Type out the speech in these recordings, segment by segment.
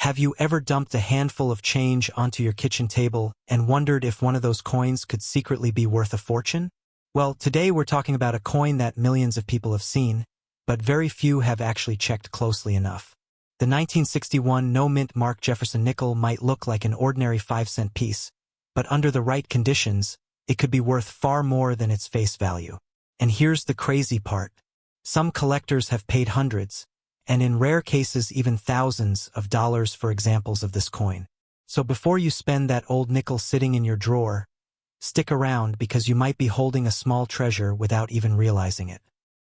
Have you ever dumped a handful of change onto your kitchen table and wondered if one of those coins could secretly be worth a fortune? Well, today we're talking about a coin that millions of people have seen, but very few have actually checked closely enough. The 1961 no-mint mark Jefferson Nickel might look like an ordinary 5-cent piece, but under the right conditions, it could be worth far more than its face value. And here's the crazy part. Some collectors have paid hundreds, and in rare cases even thousands of dollars for examples of this coin. So before you spend that old nickel sitting in your drawer, stick around because you might be holding a small treasure without even realizing it.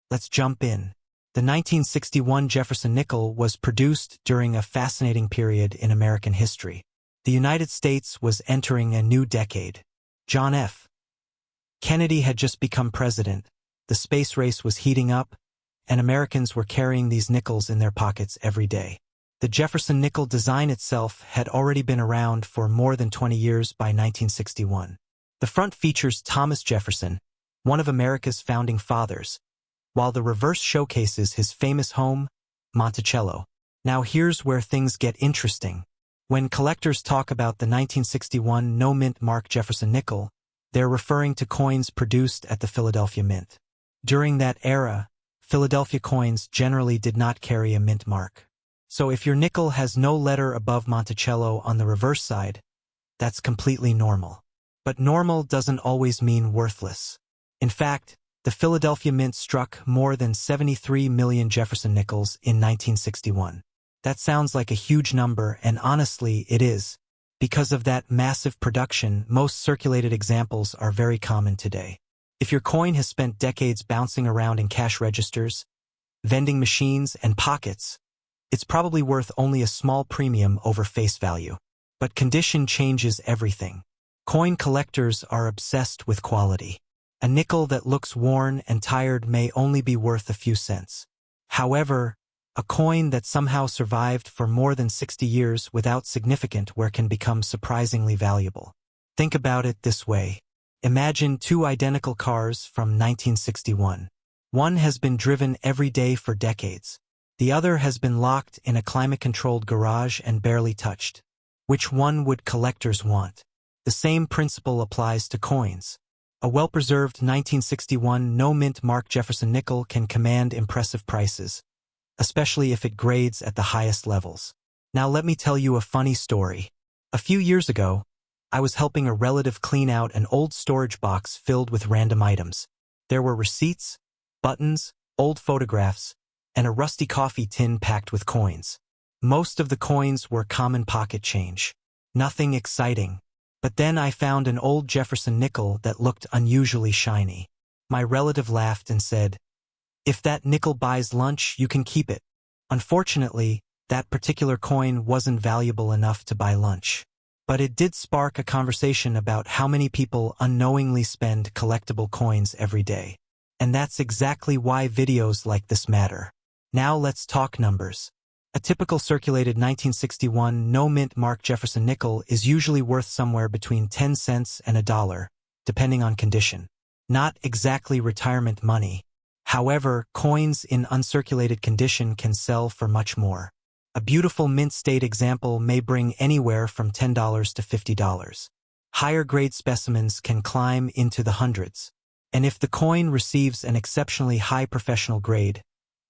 Let's jump in. The 1961 Jefferson Nickel was produced during a fascinating period in American history. The United States was entering a new decade. John F. Kennedy had just become president, the space race was heating up, and Americans were carrying these nickels in their pockets every day. The Jefferson Nickel design itself had already been around for more than 20 years by 1961. The front features Thomas Jefferson, one of America's founding fathers, while the reverse showcases his famous home, Monticello. Now here's where things get interesting. When collectors talk about the 1961 no-mint mark Jefferson Nickel, they're referring to coins produced at the Philadelphia Mint. During that era, Philadelphia coins generally did not carry a mint mark. So if your nickel has no letter above Monticello on the reverse side, that's completely normal. But normal doesn't always mean worthless. In fact, the Philadelphia Mint struck more than 73 million Jefferson Nickels in 1961. That sounds like a huge number, and honestly, it is. Because of that massive production, most circulated examples are very common today. If your coin has spent decades bouncing around in cash registers, vending machines, and pockets, it's probably worth only a small premium over face value. But condition changes everything. Coin collectors are obsessed with quality. A nickel that looks worn and tired may only be worth a few cents. However, a coin that somehow survived for more than 60 years without significant wear can become surprisingly valuable. Think about it this way. Imagine two identical cars from 1961. One has been driven every day for decades. The other has been locked in a climate-controlled garage and barely touched. Which one would collectors want? The same principle applies to coins. A well-preserved 1961 no-mint mark Jefferson Nickel can command impressive prices, especially if it grades at the highest levels. Now let me tell you a funny story. A few years ago, I was helping a relative clean out an old storage box filled with random items. There were receipts, buttons, old photographs, and a rusty coffee tin packed with coins. Most of the coins were common pocket change. Nothing exciting. But then I found an old Jefferson nickel that looked unusually shiny. My relative laughed and said, "If that nickel buys lunch, you can keep it." Unfortunately, that particular coin wasn't valuable enough to buy lunch. But it did spark a conversation about how many people unknowingly spend collectible coins every day. And that's exactly why videos like this matter. Now let's talk numbers. A typical circulated 1961 no-mint mark Jefferson Nickel is usually worth somewhere between 10 cents and $1, depending on condition. Not exactly retirement money. However, coins in uncirculated condition can sell for much more. A beautiful mint state example may bring anywhere from $10 to $50. Higher grade specimens can climb into the hundreds. And if the coin receives an exceptionally high professional grade,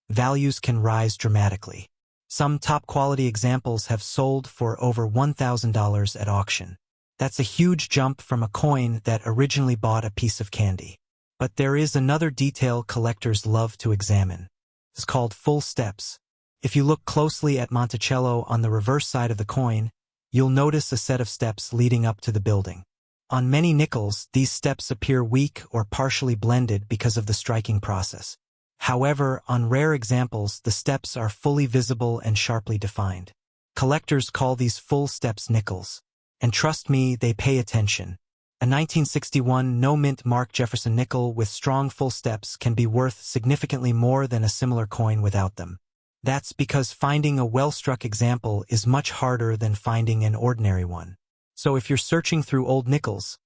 values can rise dramatically. Some top-quality examples have sold for over $1,000 at auction. That's a huge jump from a coin that originally bought a piece of candy. But there is another detail collectors love to examine. It's called full steps. If you look closely at Monticello on the reverse side of the coin, you'll notice a set of steps leading up to the building. On many nickels, these steps appear weak or partially blended because of the striking process. However, on rare examples, the steps are fully visible and sharply defined. Collectors call these full steps nickels. And trust me, they pay attention. A 1961 no-mint mark Jefferson Nickel with strong full steps can be worth significantly more than a similar coin without them. That's because finding a well-struck example is much harder than finding an ordinary one. So if you're searching through old nickels,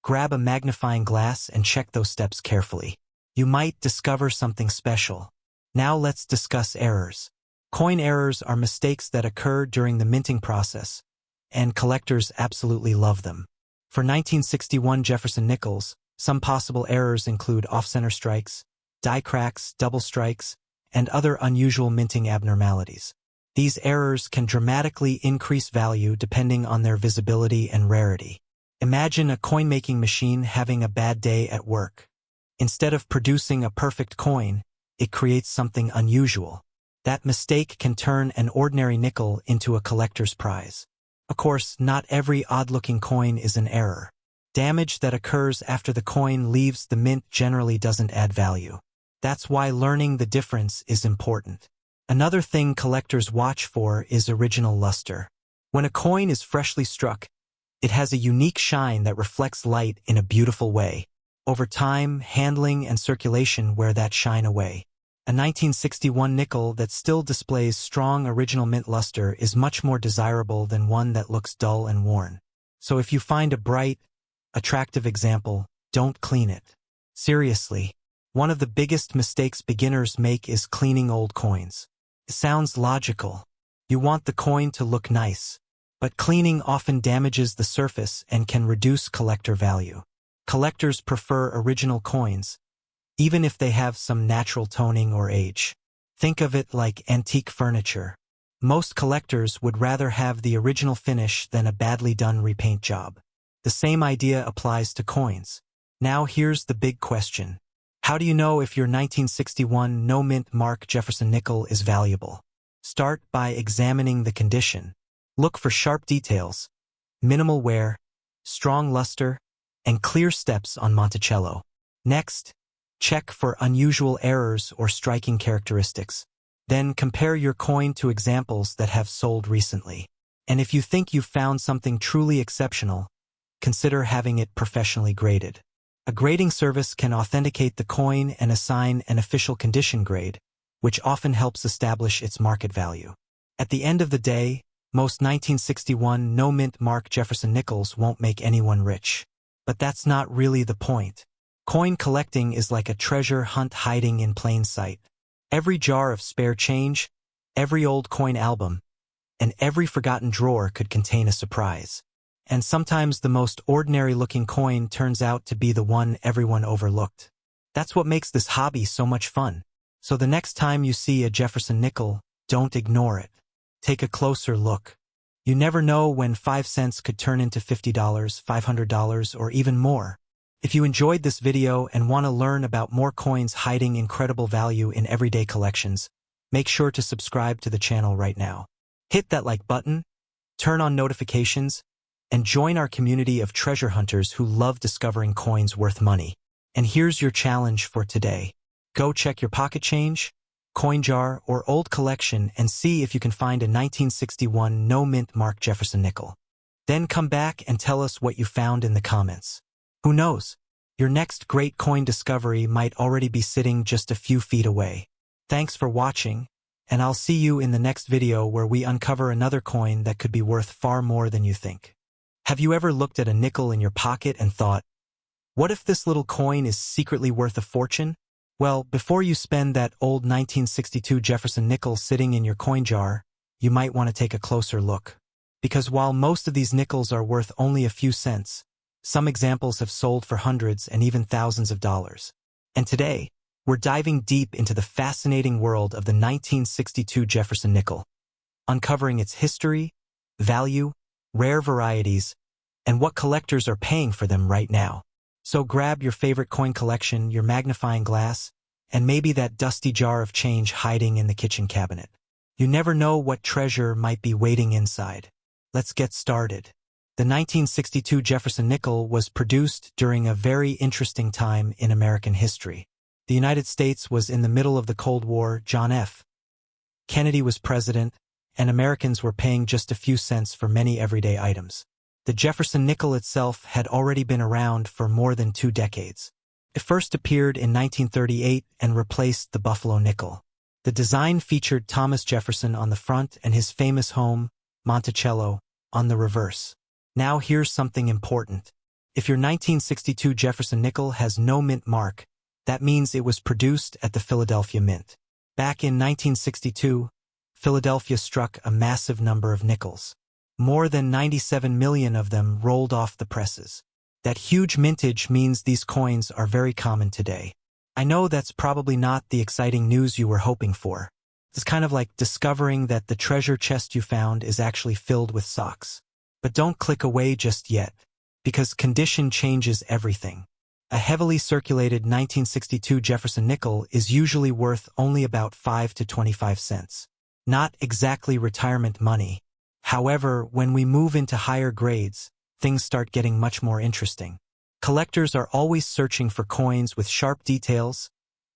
grab a magnifying glass and check those steps carefully. You might discover something special. Now let's discuss errors. Coin errors are mistakes that occur during the minting process, and collectors absolutely love them. For 1961 Jefferson Nickels, some possible errors include off-center strikes, die cracks, double strikes, and other unusual minting abnormalities. These errors can dramatically increase value depending on their visibility and rarity. Imagine a coin-making machine having a bad day at work. Instead of producing a perfect coin, it creates something unusual. That mistake can turn an ordinary nickel into a collector's prize. Of course, not every odd-looking coin is an error. Damage that occurs after the coin leaves the mint generally doesn't add value. That's why learning the difference is important. Another thing collectors watch for is original luster. When a coin is freshly struck, it has a unique shine that reflects light in a beautiful way. Over time, handling and circulation wear that shine away. A 1961 nickel that still displays strong original mint luster is much more desirable than one that looks dull and worn. So if you find a bright, attractive example, don't clean it. Seriously, one of the biggest mistakes beginners make is cleaning old coins. It sounds logical. You want the coin to look nice, but cleaning often damages the surface and can reduce collector value. Collectors prefer original coins, even if they have some natural toning or age. Think of it like antique furniture. Most collectors would rather have the original finish than a badly done repaint job. The same idea applies to coins. Now here's the big question. How do you know if your 1961 no-mint mark Jefferson Nickel is valuable? Start by examining the condition. Look for sharp details, minimal wear, strong luster, and clear steps on Monticello. Next, check for unusual errors or striking characteristics. Then compare your coin to examples that have sold recently. And if you think you've found something truly exceptional, consider having it professionally graded. A grading service can authenticate the coin and assign an official condition grade, which often helps establish its market value. At the end of the day, most 1961 no-mint mark Jefferson Nickels won't make anyone rich. But that's not really the point. Coin collecting is like a treasure hunt hiding in plain sight. Every jar of spare change, every old coin album, and every forgotten drawer could contain a surprise. And sometimes the most ordinary-looking coin turns out to be the one everyone overlooked. That's what makes this hobby so much fun. So the next time you see a Jefferson Nickel, don't ignore it. Take a closer look. You never know when 5 cents could turn into $50, $500, or even more. If you enjoyed this video and want to learn about more coins hiding incredible value in everyday collections, make sure to subscribe to the channel right now. Hit that like button, turn on notifications, and join our community of treasure hunters who love discovering coins worth money. And here's your challenge for today. Go check your pocket change, coin jar, or old collection and see if you can find a 1961 no-mint mark Jefferson Nickel. Then come back and tell us what you found in the comments. Who knows? Your next great coin discovery might already be sitting just a few feet away. Thanks for watching, and I'll see you in the next video where we uncover another coin that could be worth far more than you think. Have you ever looked at a nickel in your pocket and thought, what if this little coin is secretly worth a fortune? Well, before you spend that old 1962 Jefferson Nickel sitting in your coin jar, you might want to take a closer look. Because while most of these nickels are worth only a few cents, some examples have sold for hundreds and even thousands of dollars. And today, we're diving deep into the fascinating world of the 1962 Jefferson Nickel, uncovering its history, value, rare varieties, and what collectors are paying for them right now. So grab your favorite coin collection, your magnifying glass, and maybe that dusty jar of change hiding in the kitchen cabinet. You never know what treasure might be waiting inside. Let's get started. The 1962 Jefferson Nickel was produced during a very interesting time in American history. The United States was in the middle of the Cold War. John F. Kennedy was president, and Americans were paying just a few cents for many everyday items. The Jefferson Nickel itself had already been around for more than 2 decades. It first appeared in 1938 and replaced the Buffalo nickel. The design featured Thomas Jefferson on the front and his famous home, Monticello, on the reverse. Now here's something important. If your 1962 Jefferson Nickel has no mint mark, that means it was produced at the Philadelphia Mint. Back in 1962, Philadelphia struck a massive number of nickels. More than 97 million of them rolled off the presses. That huge mintage means these coins are very common today. I know that's probably not the exciting news you were hoping for. It's kind of like discovering that the treasure chest you found is actually filled with socks. But don't click away just yet, because condition changes everything. A heavily circulated 1962 Jefferson nickel is usually worth only about 5 to 25 cents. Not exactly retirement money. However, when we move into higher grades, things start getting much more interesting. Collectors are always searching for coins with sharp details,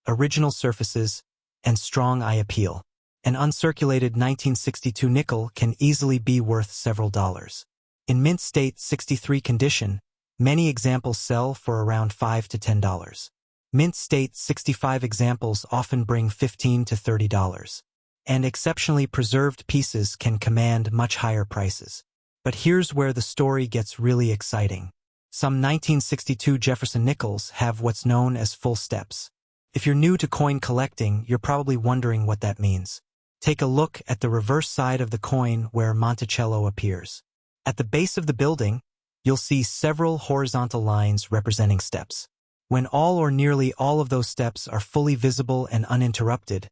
original surfaces, and strong eye appeal. An uncirculated 1962 nickel can easily be worth several dollars. In mint state 63 condition, many examples sell for around $5 to $10. Mint state 65 examples often bring $15 to $30. And exceptionally preserved pieces can command much higher prices. But here's where the story gets really exciting. Some 1962 Jefferson Nickels have what's known as full steps. If you're new to coin collecting, you're probably wondering what that means. Take a look at the reverse side of the coin where Monticello appears. At the base of the building, you'll see several horizontal lines representing steps. When all or nearly all of those steps are fully visible and uninterrupted,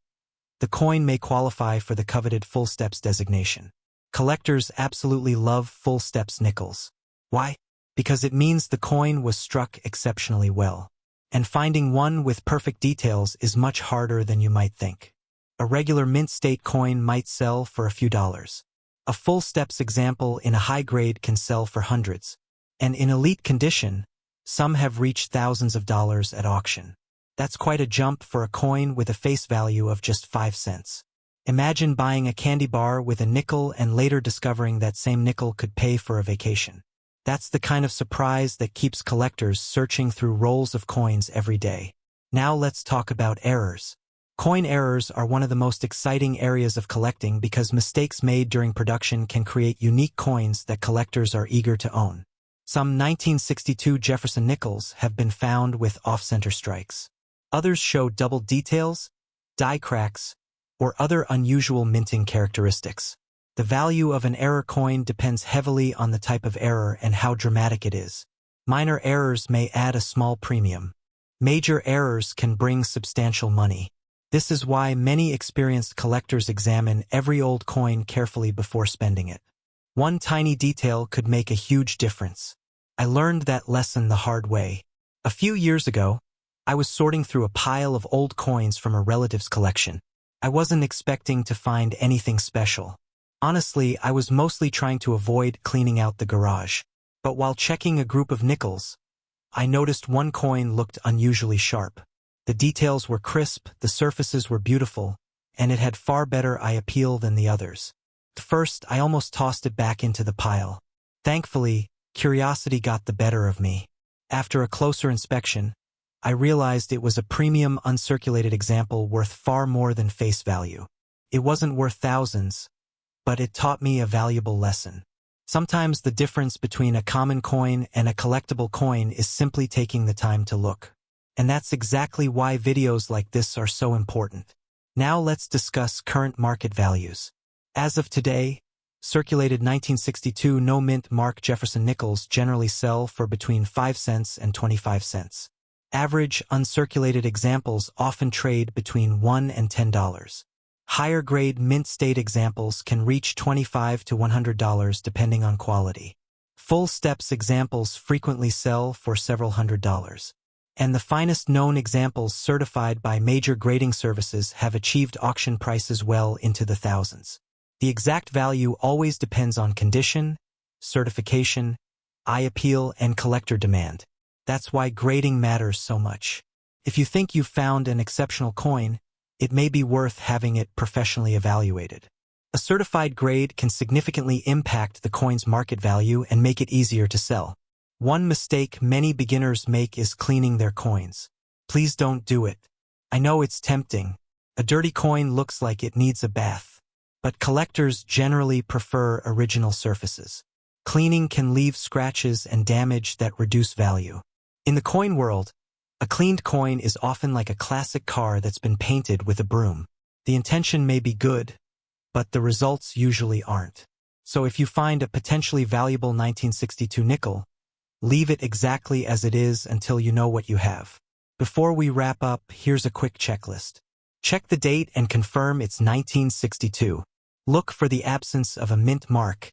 the coin may qualify for the coveted full steps designation. Collectors absolutely love full steps nickels. Why? Because it means the coin was struck exceptionally well. And finding one with perfect details is much harder than you might think. A regular mint state coin might sell for a few dollars. A full steps example in a high grade can sell for hundreds. And in elite condition, some have reached thousands of dollars at auction. That's quite a jump for a coin with a face value of just 5 cents. Imagine buying a candy bar with a nickel and later discovering that same nickel could pay for a vacation. That's the kind of surprise that keeps collectors searching through rolls of coins every day. Now let's talk about errors. Coin errors are one of the most exciting areas of collecting because mistakes made during production can create unique coins that collectors are eager to own. Some 1962 Jefferson Nickels have been found with off-center strikes. Others show double details, die cracks, or other unusual minting characteristics. The value of an error coin depends heavily on the type of error and how dramatic it is. Minor errors may add a small premium. Major errors can bring substantial money. This is why many experienced collectors examine every old coin carefully before spending it. One tiny detail could make a huge difference. I learned that lesson the hard way. A few years ago, I was sorting through a pile of old coins from a relative's collection. I wasn't expecting to find anything special. Honestly, I was mostly trying to avoid cleaning out the garage. But while checking a group of nickels, I noticed one coin looked unusually sharp. The details were crisp, the surfaces were beautiful, and it had far better eye appeal than the others. At first, I almost tossed it back into the pile. Thankfully, curiosity got the better of me. After a closer inspection, I realized it was a premium uncirculated example worth far more than face value. It wasn't worth thousands, but it taught me a valuable lesson. Sometimes the difference between a common coin and a collectible coin is simply taking the time to look. And that's exactly why videos like this are so important. Now let's discuss current market values. As of today, circulated 1962 no-mint mark Jefferson Nickels generally sell for between 5 cents and 25 cents. Average uncirculated examples often trade between $1 and $10. Higher grade mint state examples can reach $25 to $100 depending on quality. Full steps examples frequently sell for several $100s. And the finest known examples certified by major grading services have achieved auction prices well into the thousands. The exact value always depends on condition, certification, eye appeal, and collector demand. That's why grading matters so much. If you think you've found an exceptional coin, it may be worth having it professionally evaluated. A certified grade can significantly impact the coin's market value and make it easier to sell. One mistake many beginners make is cleaning their coins. Please don't do it. I know it's tempting. A dirty coin looks like it needs a bath. But collectors generally prefer original surfaces. Cleaning can leave scratches and damage that reduce value. In the coin world, a cleaned coin is often like a classic car that's been painted with a broom. The intention may be good, but the results usually aren't. So if you find a potentially valuable 1962 nickel, leave it exactly as it is until you know what you have. Before we wrap up, here's a quick checklist. Check the date and confirm it's 1962. Look for the absence of a mint mark,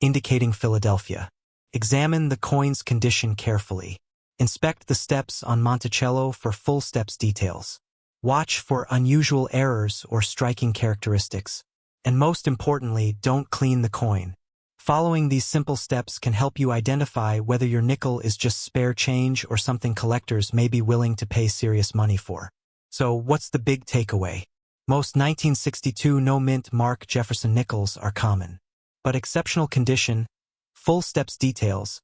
indicating Philadelphia. Examine the coin's condition carefully. Inspect the steps on Monticello for full steps details. Watch for unusual errors or striking characteristics. And most importantly, don't clean the coin. Following these simple steps can help you identify whether your nickel is just spare change or something collectors may be willing to pay serious money for. So, what's the big takeaway? Most 1962 no-mint mark Jefferson Nickels are common. But exceptional condition, full steps details,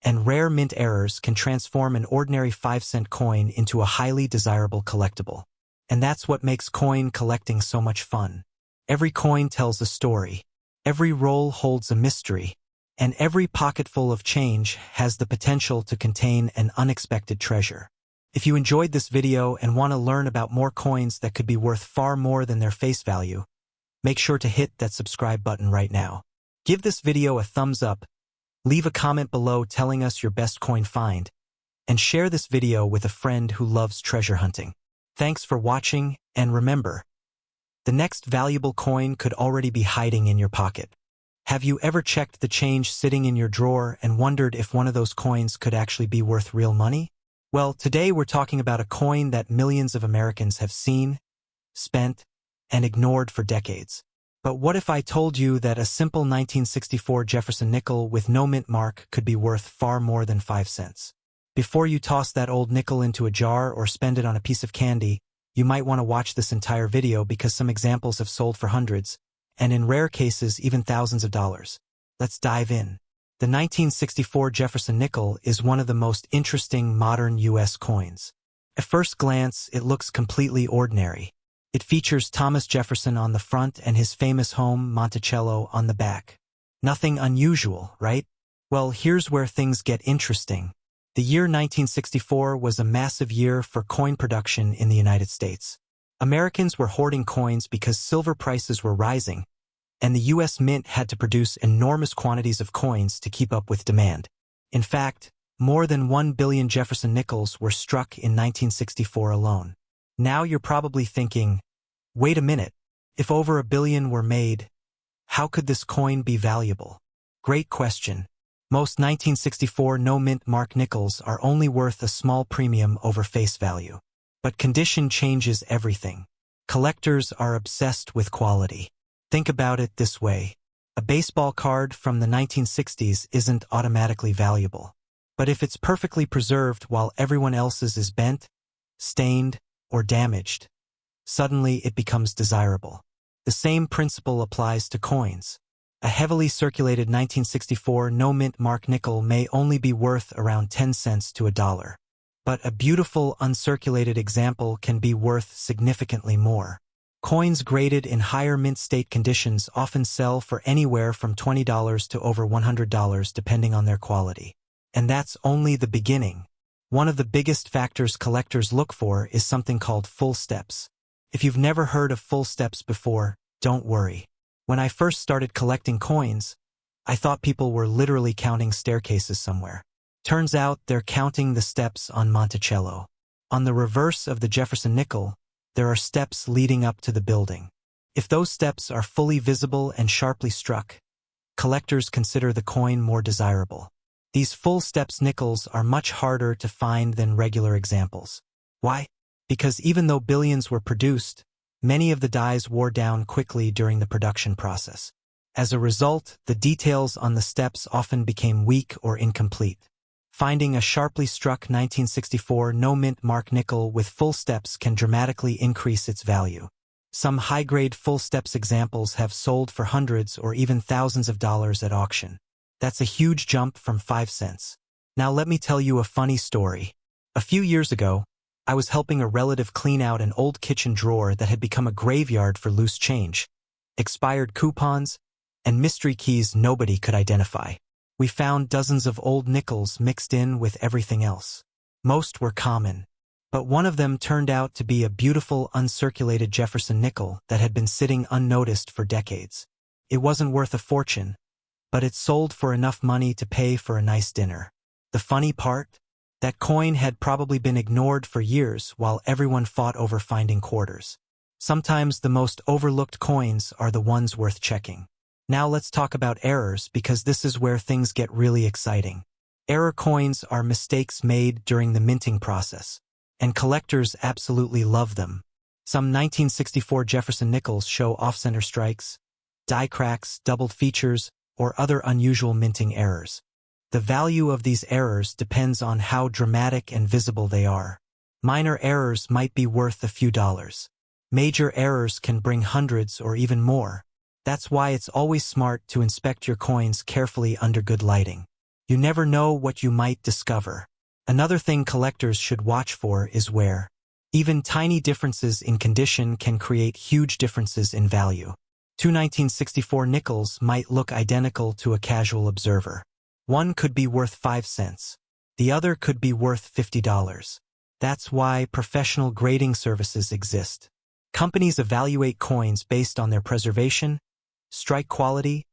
and rare mint errors can transform an ordinary 5-cent coin into a highly desirable collectible. And that's what makes coin collecting so much fun. Every coin tells a story. Every roll holds a mystery, and every pocketful of change has the potential to contain an unexpected treasure. If you enjoyed this video and want to learn about more coins that could be worth far more than their face value, make sure to hit that subscribe button right now. Give this video a thumbs up, leave a comment below telling us your best coin find, and share this video with a friend who loves treasure hunting. Thanks for watching, and remember, the next valuable coin could already be hiding in your pocket. Have you ever checked the change sitting in your drawer and wondered if one of those coins could actually be worth real money? Well, today we're talking about a coin that millions of Americans have seen, spent, and ignored for decades. But what if I told you that a simple 1964 Jefferson nickel with no mint mark could be worth far more than 5 cents? Before you toss that old nickel into a jar or spend it on a piece of candy, you might want to watch this entire video because some examples have sold for hundreds, and in rare cases even thousands of dollars. Let's dive in. The 1964 Jefferson Nickel is one of the most interesting modern U.S. coins. At first glance, it looks completely ordinary. It features Thomas Jefferson on the front and his famous home, Monticello, on the back. Nothing unusual, right? Well, here's where things get interesting. The year 1964 was a massive year for coin production in the United States. Americans were hoarding coins because silver prices were rising, and the U.S. Mint had to produce enormous quantities of coins to keep up with demand. In fact, more than 1 billion Jefferson Nickels were struck in 1964 alone. Now you're probably thinking, wait a minute, if over 1 billion were made, how could this coin be valuable? Great question. Most 1964 no-mint mark nickels are only worth a small premium over face value. But condition changes everything. Collectors are obsessed with quality. Think about it this way. A baseball card from the 1960s isn't automatically valuable. But if it's perfectly preserved while everyone else's is bent, stained, or damaged, suddenly it becomes desirable. The same principle applies to coins. A heavily circulated 1964 no-mint mark nickel may only be worth around 10 cents to $1. But a beautiful uncirculated example can be worth significantly more. Coins graded in higher mint state conditions often sell for anywhere from $20 to over $100 depending on their quality. And that's only the beginning. One of the biggest factors collectors look for is something called full steps. If you've never heard of full steps before, don't worry. When I first started collecting coins, I thought people were literally counting staircases somewhere. Turns out they're counting the steps on Monticello. On the reverse of the Jefferson Nickel, there are steps leading up to the building. If those steps are fully visible and sharply struck, collectors consider the coin more desirable. These full steps nickels are much harder to find than regular examples. Why? Because even though billions were produced, many of the dies wore down quickly during the production process. As a result, the details on the steps often became weak or incomplete. Finding a sharply struck 1964 no-mint mark nickel with full steps can dramatically increase its value. Some high-grade full steps examples have sold for hundreds or even thousands of dollars at auction. That's a huge jump from 5 cents. Now let me tell you a funny story. A few years ago, I was helping a relative clean out an old kitchen drawer that had become a graveyard for loose change, expired coupons, and mystery keys nobody could identify. We found dozens of old nickels mixed in with everything else. Most were common, But one of them turned out to be a beautiful uncirculated Jefferson nickel that had been sitting unnoticed for decades. It wasn't worth a fortune, but it sold for enough money to pay for a nice dinner. The funny part? That coin had probably been ignored for years while everyone fought over finding quarters. Sometimes the most overlooked coins are the ones worth checking. Now let's talk about errors, because this is where things get really exciting. Error coins are mistakes made during the minting process, and collectors absolutely love them. Some 1964 Jefferson Nickels show off-center strikes, die cracks, doubled features, or other unusual minting errors. The value of these errors depends on how dramatic and visible they are. Minor errors might be worth a few dollars. Major errors can bring hundreds or even more. That's why it's always smart to inspect your coins carefully under good lighting. You never know what you might discover. Another thing collectors should watch for is wear. Even tiny differences in condition can create huge differences in value. Two 1964 nickels might look identical to a casual observer. One could be worth 5 cents. The other could be worth $50. That's why professional grading services exist. Companies evaluate coins based on their preservation, strike quality,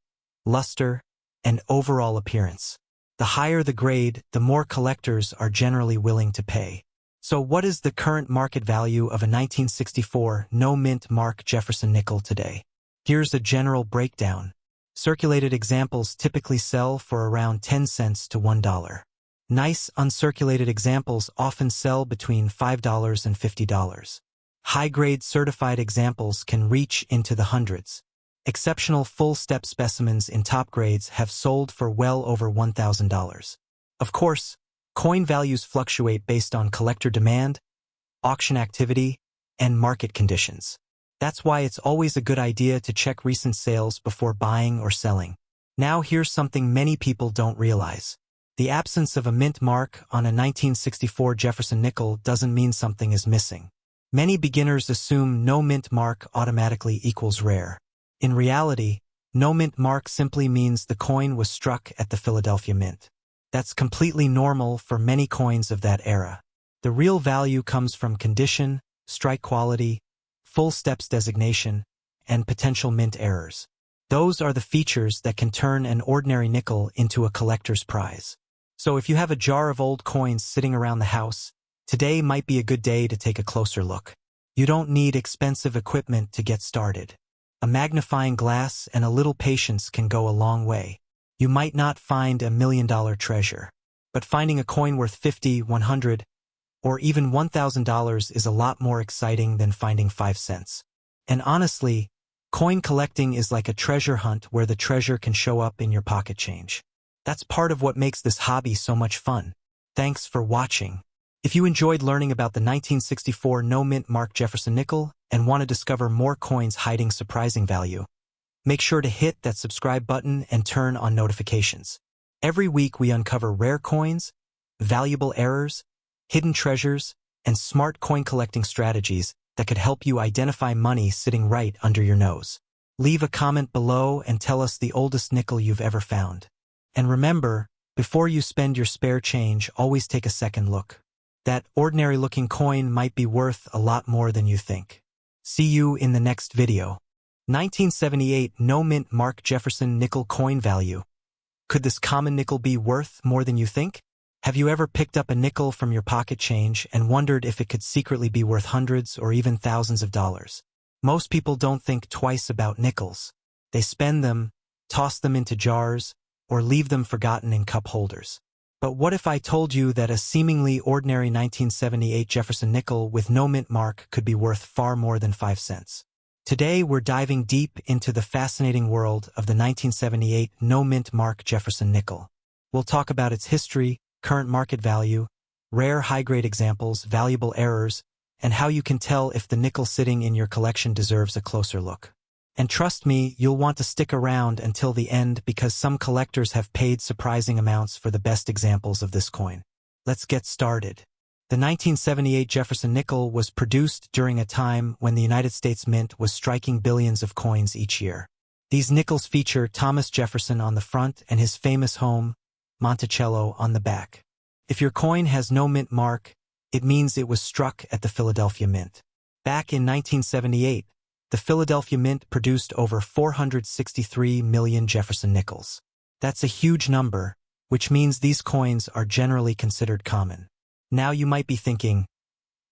luster, and overall appearance. The higher the grade, the more collectors are generally willing to pay. So what is the current market value of a 1964 no-mint mark Jefferson nickel today? Here's a general breakdown. Circulated examples typically sell for around 10 cents to $1. Nice uncirculated examples often sell between $5 and $50. High-grade certified examples can reach into the hundreds. Exceptional full-step specimens in top grades have sold for well over $1,000. Of course, coin values fluctuate based on collector demand, auction activity, and market conditions. That's why it's always a good idea to check recent sales before buying or selling. Now here's something many people don't realize. The absence of a mint mark on a 1964 Jefferson nickel doesn't mean something is missing. Many beginners assume no mint mark automatically equals rare. In reality, no mint mark simply means the coin was struck at the Philadelphia Mint. That's completely normal for many coins of that era. The real value comes from condition, strike quality, full steps designation, and potential mint errors. Those are the features that can turn an ordinary nickel into a collector's prize. So if you have a jar of old coins sitting around the house, today might be a good day to take a closer look. You don't need expensive equipment to get started. A magnifying glass and a little patience can go a long way. You might not find $1 million treasure, but finding a coin worth $50, $100, or even $1,000 is a lot more exciting than finding 5 cents. And honestly, coin collecting is like a treasure hunt where the treasure can show up in your pocket change. That's part of what makes this hobby so much fun. Thanks for watching. If you enjoyed learning about the 1964 no-mint mark Jefferson nickel and want to discover more coins hiding surprising value, make sure to hit that subscribe button and turn on notifications. Every week we uncover rare coins, valuable errors, hidden treasures, and smart coin collecting strategies that could help you identify money sitting right under your nose. Leave a comment below and tell us the oldest nickel you've ever found. And remember, before you spend your spare change, always take a second look. That ordinary-looking coin might be worth a lot more than you think. See you in the next video. 1978 no-mint mark Jefferson nickel coin value. Could this common nickel be worth more than you think? Have you ever picked up a nickel from your pocket change and wondered if it could secretly be worth hundreds or even thousands of dollars? Most people don't think twice about nickels. They spend them, toss them into jars, or leave them forgotten in cup holders. But what if I told you that a seemingly ordinary 1978 Jefferson nickel with no mint mark could be worth far more than 5 cents? Today we're diving deep into the fascinating world of the 1978 no mint mark Jefferson nickel. We'll talk about its history, current market value, rare high-grade examples, valuable errors, and how you can tell if the nickel sitting in your collection deserves a closer look. And trust me, you'll want to stick around until the end because some collectors have paid surprising amounts for the best examples of this coin. Let's get started. The 1978 Jefferson Nickel was produced during a time when the United States Mint was striking billions of coins each year. These nickels feature Thomas Jefferson on the front and his famous home, Monticello, on the back. If your coin has no mint mark, It means it was struck at the Philadelphia Mint. Back in 1978, the Philadelphia Mint produced over 463 million Jefferson Nickels. That's a huge number, which means these coins are generally considered common. Now you might be thinking,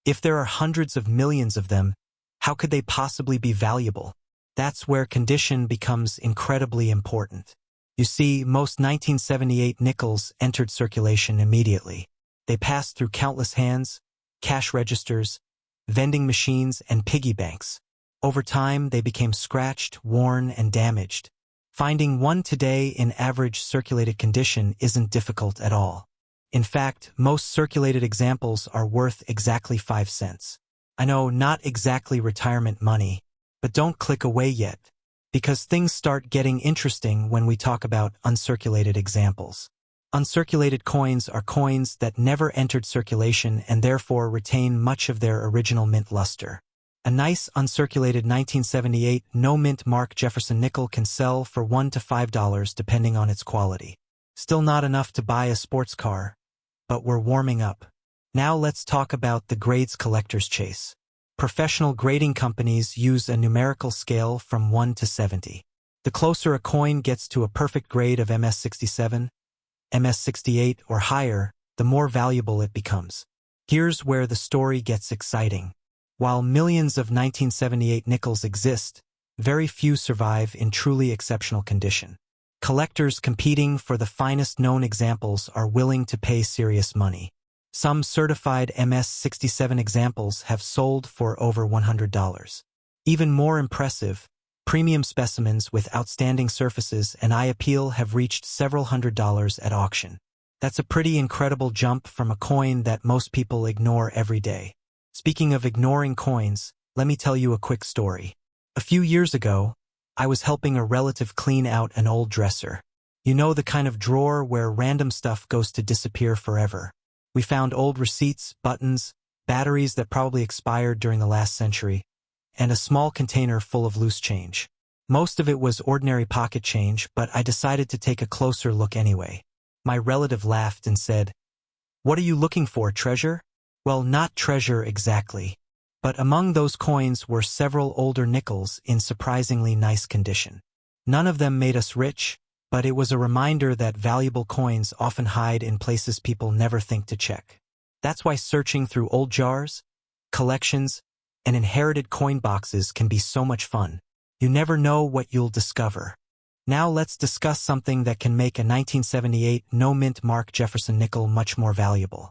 if there are hundreds of millions of them, how could they possibly be valuable? That's where condition becomes incredibly important. You see, most 1978 nickels entered circulation immediately. They passed through countless hands, cash registers, vending machines, and piggy banks. Over time, they became scratched, worn, and damaged. Finding one today in average circulated condition isn't difficult at all. In fact, most circulated examples are worth exactly 5 cents. I know, not exactly retirement money, but don't click away yet, because things start getting interesting when we talk about uncirculated examples. Uncirculated coins are coins that never entered circulation and therefore retain much of their original mint luster. A nice uncirculated 1978 no-mint mark Jefferson nickel can sell for $1 to $5 depending on its quality. Still not enough to buy a sports car, but we're warming up. Now let's talk about the grades collectors chase. Professional grading companies use a numerical scale from 1 to 70. The closer a coin gets to a perfect grade of MS67, MS68 or higher, the more valuable it becomes. Here's where the story gets exciting. While millions of 1978 nickels exist, very few survive in truly exceptional condition. Collectors competing for the finest known examples are willing to pay serious money. Some certified MS67 examples have sold for over $100. Even more impressive, premium specimens with outstanding surfaces and eye appeal have reached several $100s at auction. That's a pretty incredible jump from a coin that most people ignore every day. Speaking of ignoring coins, let me tell you a quick story. A few years ago, I was helping a relative clean out an old dresser. You know, the kind of drawer where random stuff goes to disappear forever. We found old receipts, buttons, batteries that probably expired during the last century, and a small container full of loose change. Most of it was ordinary pocket change, but I decided to take a closer look anyway. My relative laughed and said, "What are you looking for, treasure?" Well, not treasure exactly. But among those coins were several older nickels in surprisingly nice condition. None of them made us rich, but it was a reminder that valuable coins often hide in places people never think to check. That's why searching through old jars, collections, and inherited coin boxes can be so much fun. You never know what you'll discover. Now let's discuss something that can make a 1978 no-mint mark Jefferson nickel much more valuable.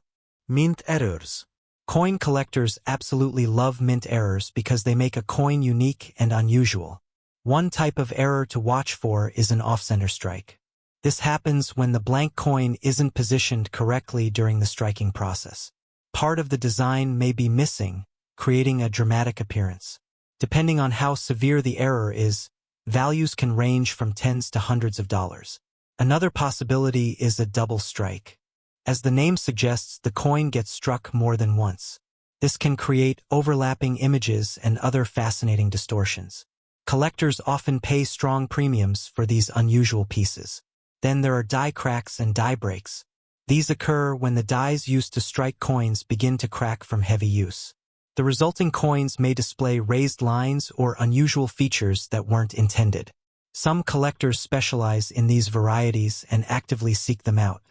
Mint errors. Coin collectors absolutely love mint errors because they make a coin unique and unusual. One type of error to watch for is an off-center strike. This happens when the blank coin isn't positioned correctly during the striking process. Part of the design may be missing, creating a dramatic appearance. Depending on how severe the error is, values can range from tens to hundreds of dollars. Another possibility is a double strike. As the name suggests, the coin gets struck more than once. This can create overlapping images and other fascinating distortions. Collectors often pay strong premiums for these unusual pieces. Then there are die cracks and die breaks. These occur when the dies used to strike coins begin to crack from heavy use. The resulting coins may display raised lines or unusual features that weren't intended. Some collectors specialize in these varieties and actively seek them out.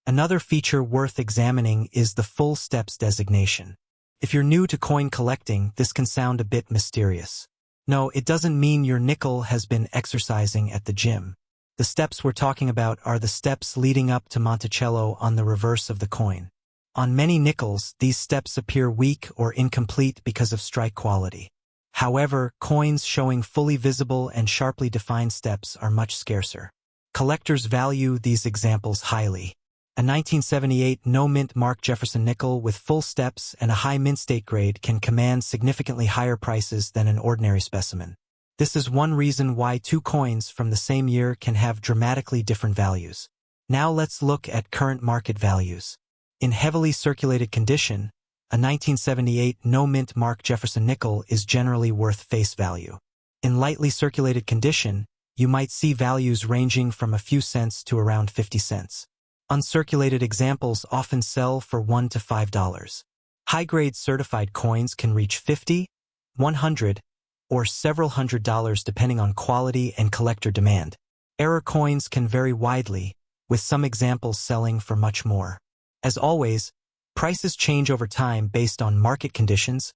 Another feature worth examining is the full steps designation. If you're new to coin collecting, this can sound a bit mysterious. No, it doesn't mean your nickel has been exercising at the gym. The steps we're talking about are the steps leading up to Monticello on the reverse of the coin. On many nickels, these steps appear weak or incomplete because of strike quality. However, coins showing fully visible and sharply defined steps are much scarcer. Collectors value these examples highly. A 1978 no-mint mark Jefferson nickel with full steps and a high mint state grade can command significantly higher prices than an ordinary specimen. This is one reason why two coins from the same year can have dramatically different values. Now let's look at current market values. In heavily circulated condition, a 1978 no-mint mark Jefferson nickel is generally worth face value. In lightly circulated condition, you might see values ranging from a few cents to around 50 cents. Uncirculated examples often sell for $1 to $5. High-grade certified coins can reach 50, 100, or several $100s depending on quality and collector demand. Error coins can vary widely, with some examples selling for much more. As always, prices change over time based on market conditions,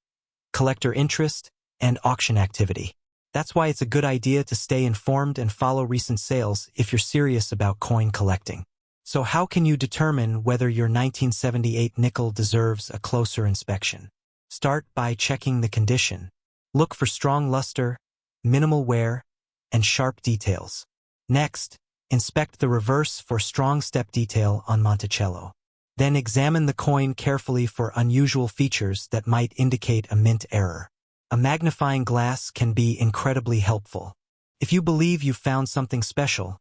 collector interest, and auction activity. That's why it's a good idea to stay informed and follow recent sales if you're serious about coin collecting. So how can you determine whether your 1978 nickel deserves a closer inspection? Start by checking the condition. Look for strong luster, minimal wear, and sharp details. Next, inspect the reverse for strong step detail on Monticello. Then examine the coin carefully for unusual features that might indicate a mint error. A magnifying glass can be incredibly helpful. If you believe you've found something special,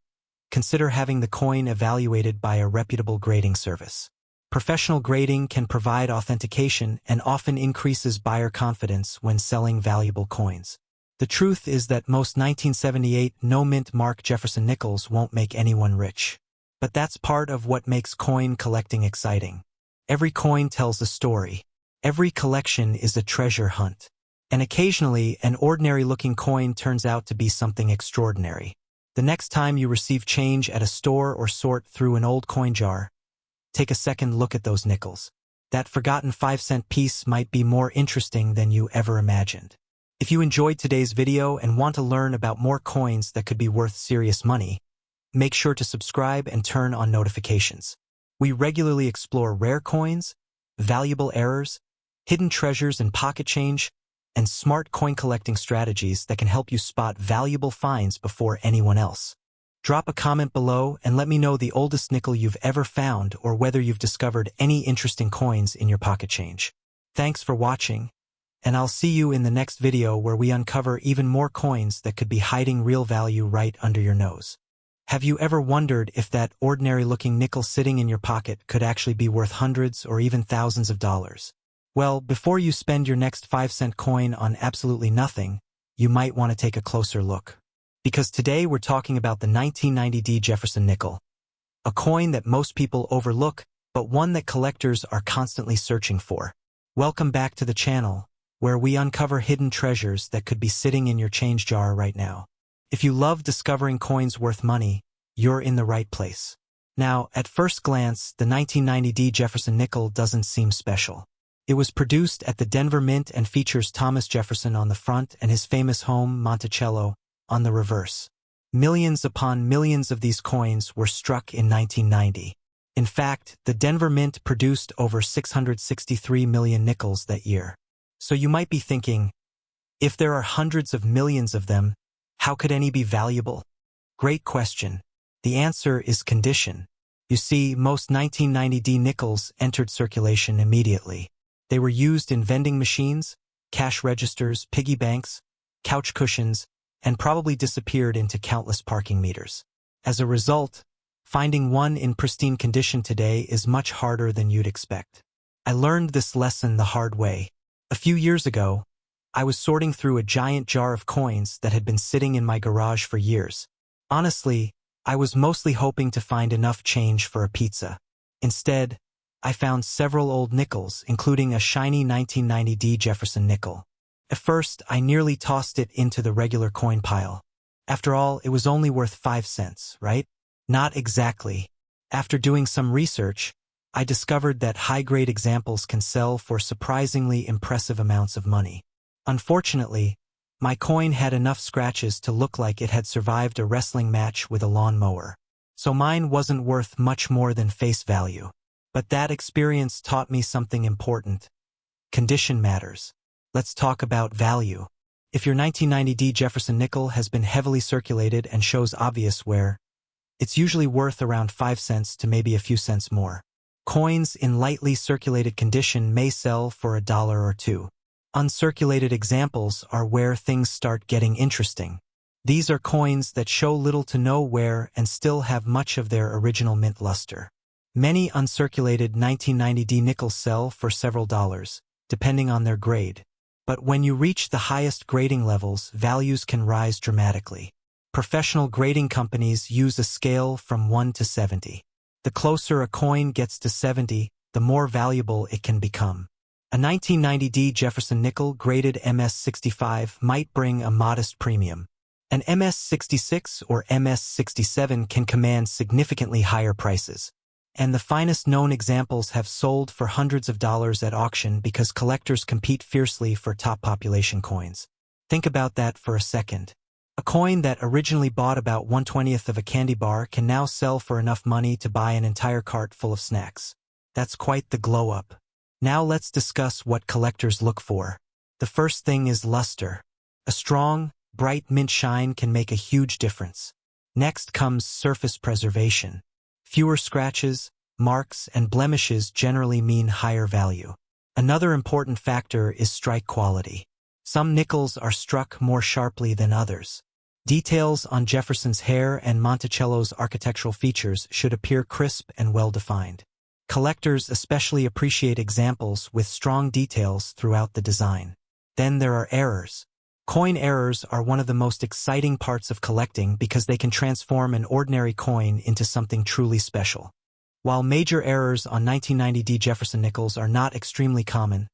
consider having the coin evaluated by a reputable grading service. Professional grading can provide authentication and often increases buyer confidence when selling valuable coins. The truth is that most 1978 no-mint mark Jefferson Nickels won't make anyone rich. But that's part of what makes coin collecting exciting. Every coin tells a story. Every collection is a treasure hunt. And occasionally, an ordinary-looking coin turns out to be something extraordinary. The next time you receive change at a store or sort through an old coin jar, take a second look at those nickels. That forgotten 5-cent piece might be more interesting than you ever imagined. If you enjoyed today's video and want to learn about more coins that could be worth serious money, make sure to subscribe and turn on notifications. We regularly explore rare coins, valuable errors, hidden treasures and pocket change, and smart coin collecting strategies that can help you spot valuable finds before anyone else. Drop a comment below and let me know the oldest nickel you've ever found or whether you've discovered any interesting coins in your pocket change. Thanks for watching, and I'll see you in the next video where we uncover even more coins that could be hiding real value right under your nose. Have you ever wondered if that ordinary-looking nickel sitting in your pocket could actually be worth hundreds or even thousands of dollars? Well, before you spend your next 5-cent coin on absolutely nothing, you might want to take a closer look. Because today we're talking about the 1990 Jefferson Nickel, a coin that most people overlook, but one that collectors are constantly searching for. Welcome back to the channel, where we uncover hidden treasures that could be sitting in your change jar right now. If you love discovering coins worth money, you're in the right place. Now, at first glance, the 1990 Jefferson Nickel doesn't seem special. It was produced at the Denver Mint and features Thomas Jefferson on the front and his famous home, Monticello, on the reverse. Millions upon millions of these coins were struck in 1990. In fact, the Denver Mint produced over 663 million nickels that year. So you might be thinking, if there are hundreds of millions of them, how could any be valuable? Great question. The answer is condition. You see, most 1990 nickels entered circulation immediately. They were used in vending machines, cash registers, piggy banks, couch cushions, and probably disappeared into countless parking meters. As a result, finding one in pristine condition today is much harder than you'd expect. I learned this lesson the hard way. A few years ago, I was sorting through a giant jar of coins that had been sitting in my garage for years. Honestly, I was mostly hoping to find enough change for a pizza. Instead, I found several old nickels, including a shiny 1990 Jefferson Nickel. At first, I nearly tossed it into the regular coin pile. After all, it was only worth 5 cents, right? Not exactly. After doing some research, I discovered that high-grade examples can sell for surprisingly impressive amounts of money. Unfortunately, my coin had enough scratches to look like it had survived a wrestling match with a lawnmower. So mine wasn't worth much more than face value. But that experience taught me something important. Condition matters. Let's talk about value. If your 1990 Jefferson Nickel has been heavily circulated and shows obvious wear, it's usually worth around 5 cents to maybe a few cents more. Coins in lightly circulated condition may sell for $1 or $2. Uncirculated examples are where things start getting interesting. These are coins that show little to no wear and still have much of their original mint luster. Many uncirculated 1990 nickels sell for several dollars, depending on their grade. But when you reach the highest grading levels, values can rise dramatically. Professional grading companies use a scale from 1 to 70. The closer a coin gets to 70, the more valuable it can become. A 1990D Jefferson Nickel graded MS65 might bring a modest premium. An MS66 or MS67 can command significantly higher prices. And the finest known examples have sold for hundreds of dollars at auction because collectors compete fiercely for top population coins. Think about that for a second. A coin that originally bought about 1/20th of a candy bar can now sell for enough money to buy an entire cart full of snacks. That's quite the glow-up. Now let's discuss what collectors look for. The first thing is luster. A strong, bright mint shine can make a huge difference. Next comes surface preservation. Fewer scratches, marks, and blemishes generally mean higher value. Another important factor is strike quality. Some nickels are struck more sharply than others. Details on Jefferson's hair and Monticello's architectural features should appear crisp and well-defined. Collectors especially appreciate examples with strong details throughout the design. Then there are errors. Coin errors are one of the most exciting parts of collecting because they can transform an ordinary coin into something truly special. While major errors on 1990D Jefferson Nickels are not extremely common,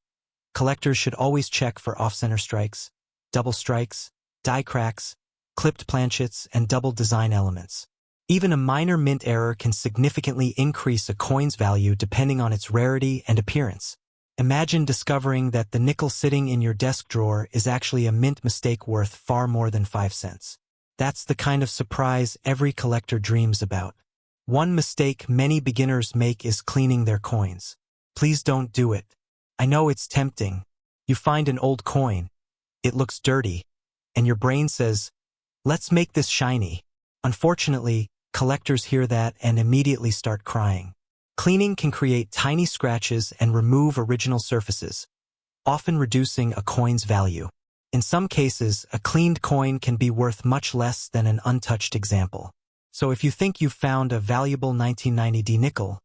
collectors should always check for off-center strikes, double strikes, die cracks, clipped planchets, and double design elements. Even a minor mint error can significantly increase a coin's value depending on its rarity and appearance. Imagine discovering that the nickel sitting in your desk drawer is actually a mint mistake worth far more than 5 cents. That's the kind of surprise every collector dreams about. One mistake many beginners make is cleaning their coins. Please don't do it. I know it's tempting. You find an old coin, it looks dirty, and your brain says, "Let's make this shiny." Unfortunately, collectors hear that and immediately start crying. Cleaning can create tiny scratches and remove original surfaces, often reducing a coin's value. In some cases, a cleaned coin can be worth much less than an untouched example. So if you think you've found a valuable 1990D nickel,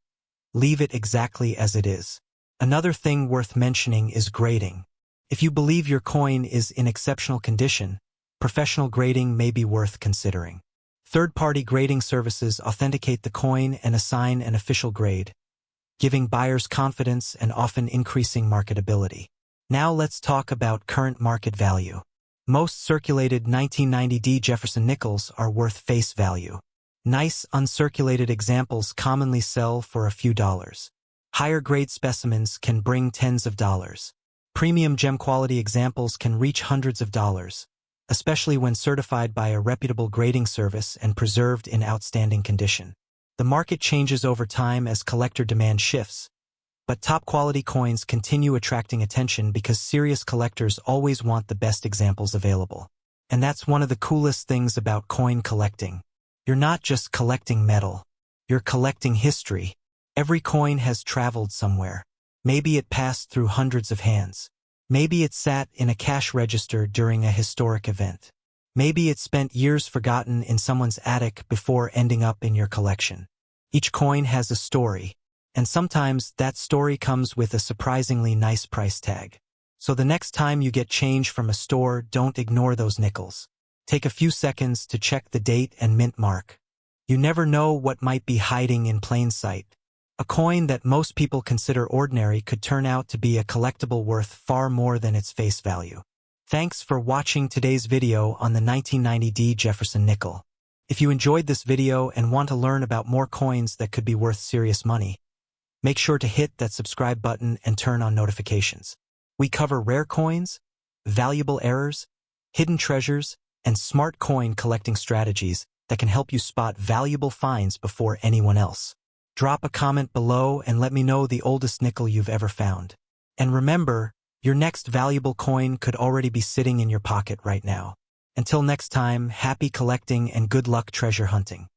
leave it exactly as it is. Another thing worth mentioning is grading. If you believe your coin is in exceptional condition, professional grading may be worth considering. Third-party grading services authenticate the coin and assign an official grade, giving buyers confidence and often increasing marketability. Now let's talk about current market value. Most circulated 1990D Jefferson Nickels are worth face value. Nice, uncirculated examples commonly sell for a few dollars. Higher-grade specimens can bring tens of dollars. Premium gem-quality examples can reach hundreds of dollars, especially when certified by a reputable grading service and preserved in outstanding condition. The market changes over time as collector demand shifts, but top-quality coins continue attracting attention because serious collectors always want the best examples available. And that's one of the coolest things about coin collecting. You're not just collecting metal, you're collecting history. Every coin has traveled somewhere. Maybe it passed through hundreds of hands. Maybe it sat in a cash register during a historic event. Maybe it spent years forgotten in someone's attic before ending up in your collection. Each coin has a story, and sometimes that story comes with a surprisingly nice price tag. So the next time you get change from a store, don't ignore those nickels. Take a few seconds to check the date and mint mark. You never know what might be hiding in plain sight. A coin that most people consider ordinary could turn out to be a collectible worth far more than its face value. Thanks for watching today's video on the 1990D Jefferson Nickel. If you enjoyed this video and want to learn about more coins that could be worth serious money, make sure to hit that subscribe button and turn on notifications. We cover rare coins, valuable errors, hidden treasures, and smart coin collecting strategies that can help you spot valuable finds before anyone else. Drop a comment below and let me know the oldest nickel you've ever found. And remember, your next valuable coin could already be sitting in your pocket right now. Until next time, happy collecting and good luck treasure hunting.